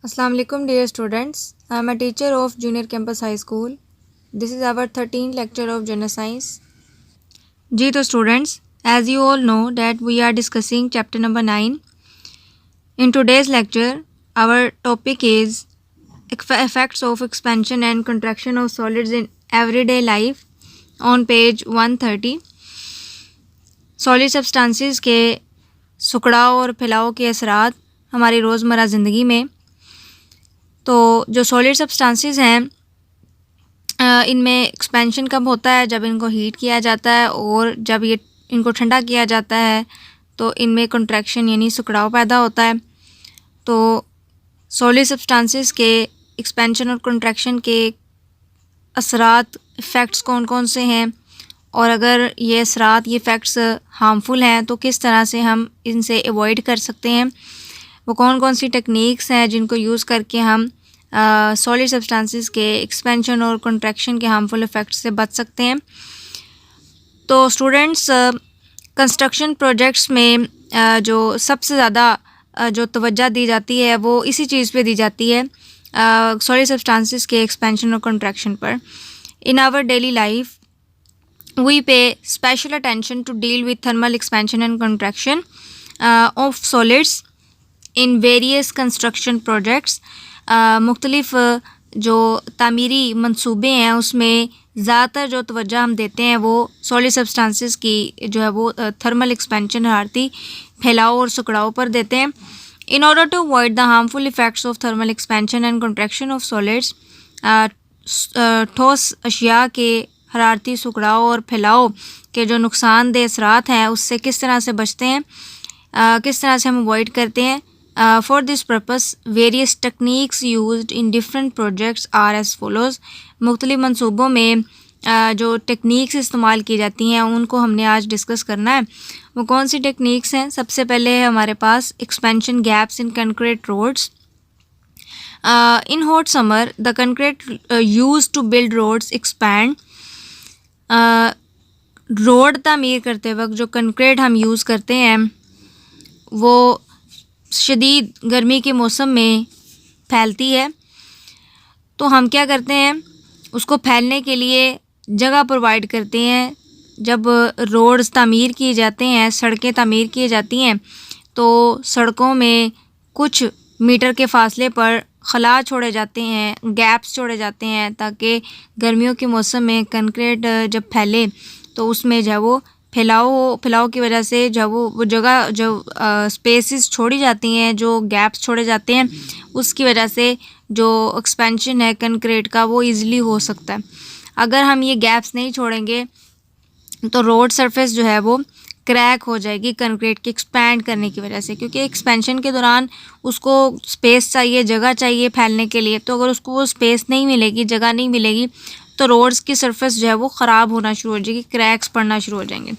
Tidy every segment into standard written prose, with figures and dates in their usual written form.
Assalamu alaikum dear students. I am a teacher of Junior Campus High School. This is our 13th lecture of General Science. जी तो students, as you all know that we are discussing chapter number 9. In today's lecture, our topic is effects of expansion and contraction of solids in everyday life on page 130. Solid substances के सुकड़ाव और फैलाव के असरात हमारी रोज़मर्रा ज़िंदगी में। तो जो सॉलिड सब्सटेंसेस हैं इनमें एक्सपेंशन कब होता है? जब इनको हीट किया जाता है, और जब ये इनको ठंडा किया जाता है तो इनमें कंट्रैक्शन यानी सुकड़ाव पैदा होता है। तो सॉलिड सब्सटेंसेस के एक्सपेंशन और कंट्रैक्शन के असरात इफ़ेक्ट्स कौन कौन से हैं, और अगर ये असरात ये इफ़ेक्ट्स हार्मफुल हैं तो किस तरह से हम इनसे अवॉइड कर सकते हैं। वो कौन कौन सी टेक्निक्स हैं जिनको यूज़ करके हम सॉलिड सब्सटेंसेस के एक्सपेंशन और कंट्रैक्शन के हार्मफुल इफ़ेक्ट्स से बच सकते हैं। तो स्टूडेंट्स, कंस्ट्रक्शन प्रोजेक्ट्स में जो सबसे ज़्यादा जो तवज्जो दी जाती है वो इसी चीज़ पे दी जाती है, सॉलिड सब्सटेंसेस के एक्सपेंशन और कंट्रैक्शन पर। In our daily life we pay special attention to deal with thermal expansion and contraction of solids in various construction projects. मुख्तलिफ जो तामीरी मंसूबे हैं उसमें ज़्यादातर जो तवज्जो हम देते हैं वो सॉलिड सब्सटेंसेस की जो है वो थर्मल एक्सपेंशन हरारती फैलाव और सुकड़ाव पर देते हैं। In order to avoid the harmful effects of thermal expansion and contraction of solids, ठोस अशिया के हरारती सुकड़ाव और फैलाव के जो नुकसानदेह असरात हैं उससे किस तरह से बचते हैं, किस तरह से हम अवॉइड करते हैं। For this purpose various techniques used in different projects are as follows. मुख्तलिफ मंसूबों में जो टेक्निक्स इस्तेमाल की जाती हैं उनको हमने आज डिस्कस करना है। वो कौन सी टेक्निक्स हैं? सबसे पहले है हमारे पास expansion gaps in concrete roads. In hot summer the concrete used to build roads expand. Road तामीर करते वक्त जो कंक्रीट हम यूज़ करते हैं वो शदीद गर्मी के मौसम में फैलती है, तो हम क्या करते हैं उसको फैलने के लिए जगह प्रोवाइड करते हैं। जब रोड्स तामीर किए जाते हैं, सड़कें तामीर की जाती हैं, तो सड़कों में कुछ मीटर के फासले पर खला छोड़े जाते हैं, गैप्स छोड़े जाते हैं, ताकि गर्मियों के मौसम में कंक्रीट जब फैले तो उसमें जो है वो फैलाव की वजह से जो वो जगह जो स्पेसेस छोड़ी जाती हैं, जो गैप्स छोड़े जाते हैं, उसकी वजह से जो एक्सपेंशन है कंक्रीट का वो ईज़िली हो सकता है। अगर हम ये गैप्स नहीं छोड़ेंगे तो रोड सरफेस जो है वो क्रैक हो जाएगी कंक्रीट के एक्सपैंड करने की वजह से, क्योंकि एक्सपेंशन के दौरान उसको स्पेस चाहिए, जगह चाहिए फैलने के लिए। तो अगर उसको वो स्पेस नहीं मिलेगी, जगह नहीं मिलेगी, तो रोड्स की सरफेस जो है वो ख़राब होना शुरू हो जाएगी, क्रैक्स पड़ना शुरू हो जाएंगे।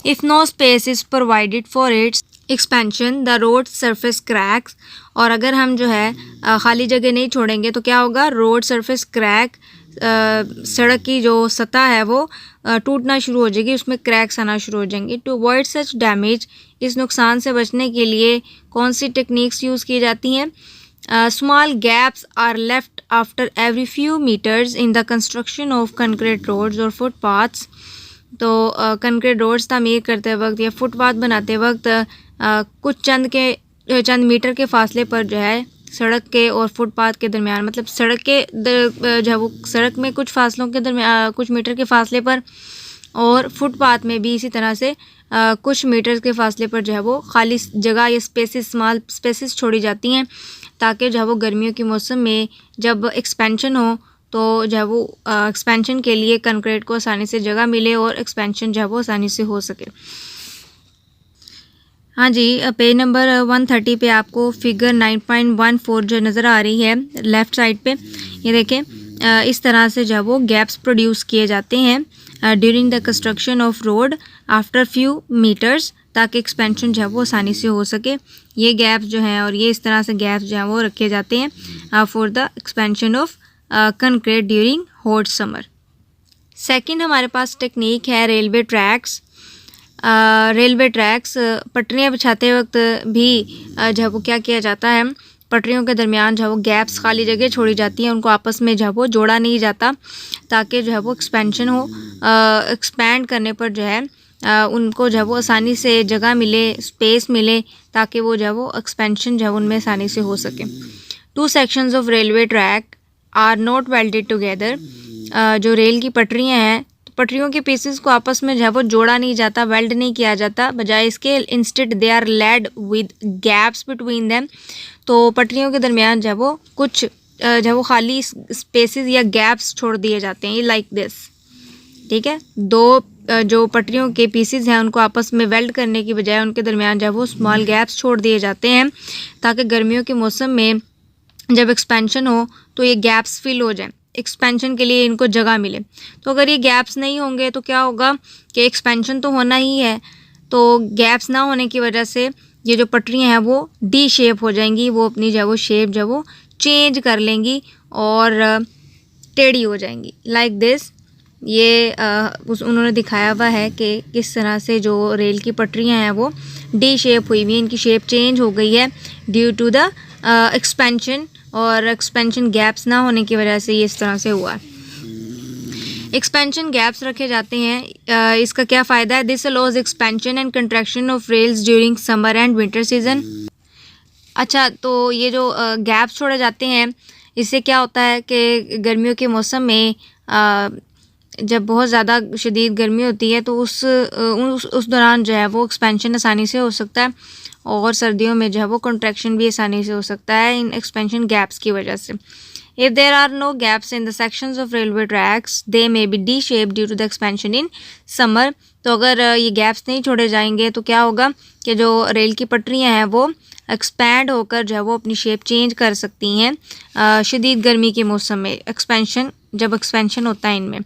If no space is provided for its expansion the road surface cracks. और अगर हम जो है खाली जगह नहीं छोड़ेंगे तो क्या होगा? रोड सरफेस क्रैक, सड़क की जो सतह है वो टूटना शुरू हो जाएगी, उसमें क्रैक्स आना शुरू हो जाएंगे। टू अवॉइड सच डैमेज, इस नुकसान से बचने के लिए कौन सी टेक्निक्स यूज़ की जाती हैं? Small gaps are left after every few metres in the construction of concrete roads और फुटपाथ्स। तो कंक्रीट रोड्स तामीर करते वक्त या फुटपाथ बनाते वक्त कुछ चंद मीटर के फासले पर जो है सड़क के और फुटपाथ के दरमियान, मतलब सड़क के जो है वो सड़क में कुछ फासलों के दरमियान, कुछ मीटर के फासले पर, और फुटपाथ में भी इसी तरह से कुछ मीटर के फासले पर जो है वो खाली जगह या स्मॉल स्पेसेस छोड़ी जाती हैं, ताकि जो है वो गर्मियों के मौसम में जब एक्सपेंशन हो तो जो है वो एक्सपेंशन के लिए कंक्रीट को आसानी से जगह मिले और एक्सपेंशन जो है वो आसानी से हो सके। हाँ जी, पेज नंबर 130 पे आपको फिगर 9.14 जो नज़र आ रही है लेफ़्ट साइड पे, ये देखें, इस तरह से जो है वो गैप्स प्रोड्यूस किए जाते हैं during the construction of road after few metres, ताकि एक्सपेंशन जो है वो आसानी से हो सके। ये गैप्स जो हैं और ये इस तरह से गैप्स जो हैं वो रखे जाते हैं for the expansion of concrete during hot summer. Second हमारे पास टेक्निक है रेलवे ट्रैक्स। रेलवे ट्रैक्स पटरियाँ बिछाते वक्त भी जो है वो क्या किया जाता है, पटरियों के दरमियान जो है वो गैप्स, खाली जगह छोड़ी जाती हैं, उनको आपस में जो है वो जोड़ा नहीं जाता ताकि जो है वो एक्सपेंशन हो। एक्सपैंड करने पर जो है उनको जो है वो आसानी से जगह मिले, स्पेस मिले, ताकि वो जो है वो एक्सपेंशन जो है उनमें आसानी से हो सके। 2 sections of railway track are not welded together. जो रेल की पटरियाँ हैं, पटरियों के पीसेस को आपस में जो है वो जोड़ा नहीं जाता, वेल्ड नहीं किया जाता, बजाय इसके instead they are laid with gaps between them. तो पटरियों के दरमियान जो है वो कुछ जो है वो खाली स्पेसेस या गैप्स छोड़ दिए जाते हैं, लाइक दिस। ठीक है, 2 जो पटरियों के पीसेस हैं उनको आपस में वेल्ड करने की बजाय उनके दरमियान जो है वो स्मॉल गैप्स छोड़ दिए जाते हैं, ताकि गर्मियों के मौसम में जब एक्सपेंशन हो तो ये गैप्स फिल हो जाएं, एक्सपेंशन के लिए इनको जगह मिले। तो अगर ये गैप्स नहीं होंगे तो क्या होगा कि एक्सपेंशन तो होना ही है, तो गैप्स ना होने की वजह से ये जो पटरियाँ हैं वो डी शेप हो जाएंगी, वो अपनी जो है वो शेप जो है वो चेंज कर लेंगी और टेढ़ी हो जाएंगी, लाइक दिस। ये उन्होंने दिखाया हुआ है कि किस तरह से जो रेल की पटरियाँ हैं वो डी शेप हुई हुई, इनकी शेप चेंज हो गई है ड्यू टू द एक्सपेंशन, और एक्सपेंशन गैप्स ना होने की वजह से ये इस तरह से हुआ। एक्सपेंशन गैप्स रखे जाते हैं, इसका क्या फ़ायदा है? This allows expansion and contraction of rails during summer and winter season. अच्छा, तो ये जो गैप्स छोड़े जाते हैं, इससे क्या होता है कि गर्मियों के मौसम में जब बहुत ज़्यादा शदीद गर्मी होती है तो उस दौरान जो है वो एक्सपेंशन आसानी से हो सकता है, और सर्दियों में जो है वो कंट्रैक्शन भी आसानी से हो सकता है इन एक्सपेंशन गैप्स की वजह से। If there are no gaps in the sections of railway tracks they may be D shape due to the expansion in summer. तो अगर ये गैप्स नहीं छोड़े जाएंगे तो क्या होगा कि जो रेल की पटरियाँ हैं वो एक्सपैंड होकर जो है वो अपनी शेप चेंज कर सकती हैं शदीद गर्मी के मौसम में, जब एक्सपेंशन होता है इनमें।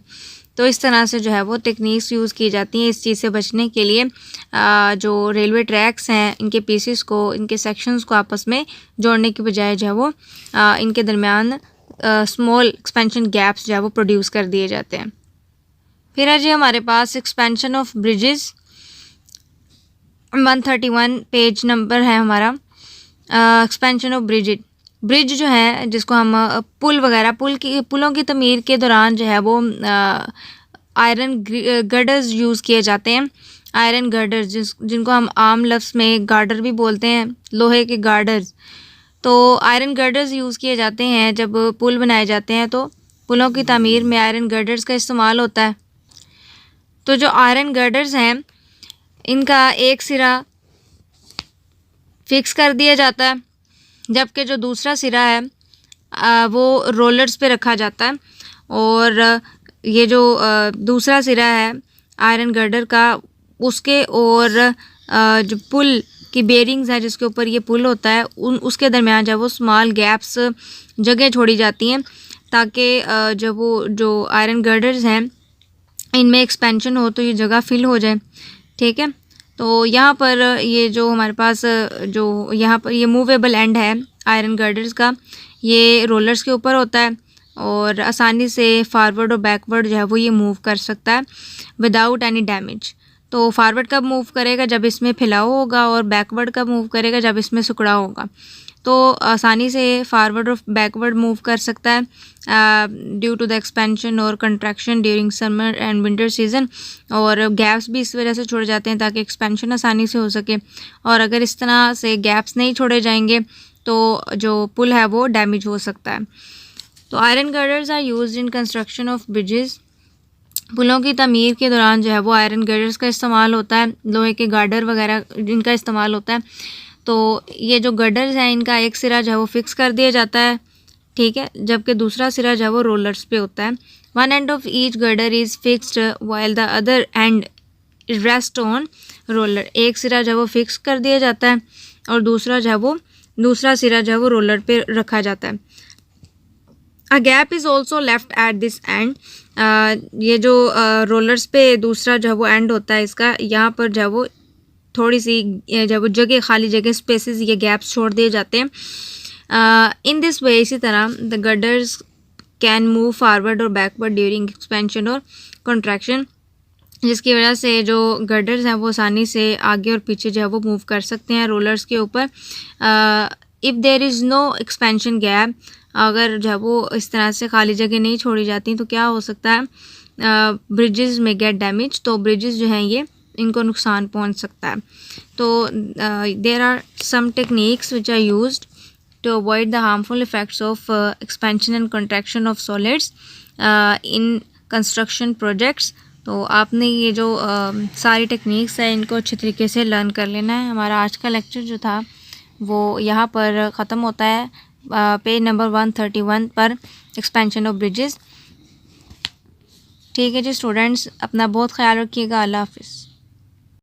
तो इस तरह से जो है वो टेक्निक्स यूज़ की जाती हैं इस चीज़ से बचने के लिए। जो रेलवे ट्रैक्स हैं, इनके पीसेस को, इनके सेक्शंस को आपस में जोड़ने की बजाय जो है वो इनके दरमियान स्मॉल एक्सपेंशन गैप्स जो है वो प्रोड्यूस कर दिए जाते हैं। फिर है जी हमारे पास expansion of bridges, 131 page number है हमारा। एक्सपेंशन ऑफ ब्रिज जो है, जिसको हम पुल वगैरह, पुलों की तमीर के दौरान जो है वो आयरन गर्डर्स यूज़ किए जाते हैं। आयरन गर्डर्स जिनको हम आम लफ्ज़ में गार्डर भी बोलते हैं, लोहे के गार्डर्स। तो आयरन गर्डर्स यूज़ किए जाते हैं जब पुल बनाए जाते हैं, तो पुलों की तामीर में आयरन गर्डर्स का इस्तेमाल होता है। तो जो आयरन गर्डर्स हैं, इनका एक सिरा फिक्स कर दिया जाता है, जबकि जो दूसरा सिरा है वो रोलर्स पे रखा जाता है। और ये जो दूसरा सिरा है आयरन गर्डर का, उसके और जो पुल की बेरिंग्स है जिसके ऊपर ये पुल होता है, उसके दरमियान जब वो स्मॉल गैप्स जगह छोड़ी जाती हैं, ताकि जब वो जो आयरन गर्डर्स हैं इनमें एक्सपेंशन हो तो ये जगह फिल हो जाए। ठीक है, तो यहाँ पर ये जो हमारे पास जो यहाँ पर ये मूवेबल एंड है आयरन गर्डर्स का, ये रोलर्स के ऊपर होता है और आसानी से फारवर्ड और बैकवर्ड जो है वो ये मूव कर सकता है विदाउट एनी डैमेज। तो फारवर्ड कब मूव करेगा? जब इसमें फैलाव होगा, और बैकवर्ड कब मूव करेगा? जब इसमें सिकुड़ाव होगा। तो आसानी से फारवर्ड और बैकवर्ड मूव कर सकता है ड्यू टू द एक्सपेंशन और contraction during summer and winter season. और गैप्स भी इस वजह से छोड़े जाते हैं ताकि एक्सपेंशन आसानी से हो सके। और अगर इस तरह से गैप्स नहीं छोड़े जाएंगे तो जो पुल है वो डैमेज हो सकता है। तो iron girders are used in construction of bridges. पुलों की तमीर के दौरान जो है वो आयरन गर्डर्स का इस्तेमाल होता है, लोहे के गार्डर वगैरह जिनका इस्तेमाल होता है। तो ये जो गर्डर्स हैं, इनका एक सिरा जो है वो फिक्स कर दिया जाता है, ठीक है, जबकि दूसरा सिरा जो है वो रोलर्स पे होता है। One end of each girder is fixed while the other and rest on roller. एक सिरा जो है वो फिक्स कर दिया जाता है और दूसरा सिरा जो है वो रोलर पे रखा जाता है। A gap is also left at this and. ये जो रोलर्स पे दूसरा जो है वो एंड होता है इसका, यहाँ पर जो है वो थोड़ी सी जब वो जगह, खाली जगह, स्पेसेस, ये गैप्स छोड़ दिए जाते हैं। इन दिस वे, इसी तरह the girders can move forward और बैकवर्ड ड्यूरिंग एक्सपेंशन और कंट्रैक्शन, जिसकी वजह से जो गर्डर्स हैं वो आसानी से आगे और पीछे जो है वो मूव कर सकते हैं रोलर्स के ऊपर। If there is no expansion gap, अगर जब वो इस तरह से खाली जगह नहीं छोड़ी जाती तो क्या हो सकता है, ब्रिजेस में गेट डैमेज, तो ब्रिजेस जो हैं ये इनको नुकसान पहुंच सकता है। तो there are some techniques which are used to avoid the harmful effects of expansion and contraction of solids in construction projects. तो आपने ये जो सारी टेक्निक्स हैं इनको अच्छे तरीके से लर्न कर लेना है। हमारा आज का लेक्चर जो था वो यहाँ पर ख़त्म होता है, पेज नंबर 131 पर, एक्सपेंशन ऑफ ब्रिजेस। ठीक है जी स्टूडेंट्स, अपना बहुत ख्याल रखिएगा। अल्लाह हाफिज़।